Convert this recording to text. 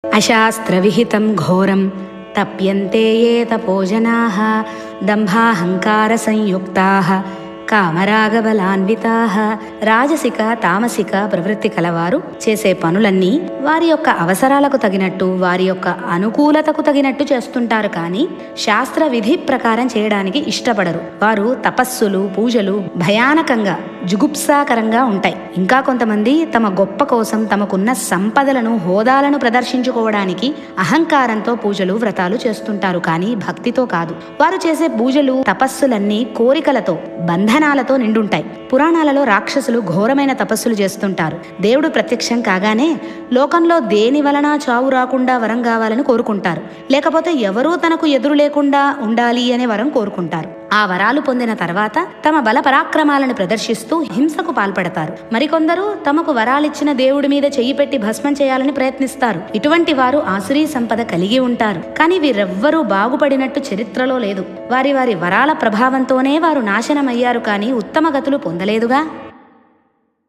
అశాస్త్రవిహితం ఘోరం తప్యంతే ఏ తపోజనాః దంభాహంకార సంయుక్తాః కామరాగబలాన్వితాః. రాజసిక తామసిక ప్రవృత్తి కలవారు చేసే పనులన్నీ వారి యొక్క అవసరాలకు తగినట్టు, వారి యొక్క అనుకూలతకు తగినట్టు చేస్తుంటారు, కానీ శాస్త్ర విధి ప్రకారం చేయడానికి ఇష్టపడరు. వారు తపస్సులు, పూజలు భయానకంగా, జుగుప్సాకరంగా ఉంటాయి. ఇంకా కొంతమంది తమ గొప్ప కోసం, తమకున్న సంపదలను, హోదాలను ప్రదర్శించుకోవడానికి అహంకారంతో పూజలు, వ్రతాలు చేస్తుంటారు, కానీ భక్తితో కాదు. వారు చేసే పూజలు, తపస్సులన్నీ కోరికలతో, బంధనాలతో నిండుంటాయి. పురాణాలలో రాక్షసులు ఘోరమైన తపస్సులు చేస్తుంటారు. దేవుడు ప్రత్యక్షం కాగానే లోకంలో దేని వలన చావు రాకుండా వరం కావాలని కోరుకుంటారు, లేకపోతే ఎవరూ తనకు ఎదురు లేకుండా ఉండాలి అనే వరం కోరుకుంటారు. ఆ వరాలు పొందిన తర్వాత తమ బల పరాక్రమాలను ప్రదర్శిస్తూ హింసకు పాల్పడతారు. మరికొందరు తమకు వరాలిచ్చిన దేవుడి మీద చెయ్యి పెట్టి భస్మం చేయాలని ప్రయత్నిస్తారు. ఇటువంటి వారు ఆసురీ సంపద కలిగి ఉంటారు, కానీ వీరెవ్వరూ బాగుపడినట్టు చరిత్రలో లేదు. వారి వారి వరాల ప్రభావంతోనే వారు నాశనమయ్యారు, కానీ ఉత్తమ గతులు పొందలేదుగా.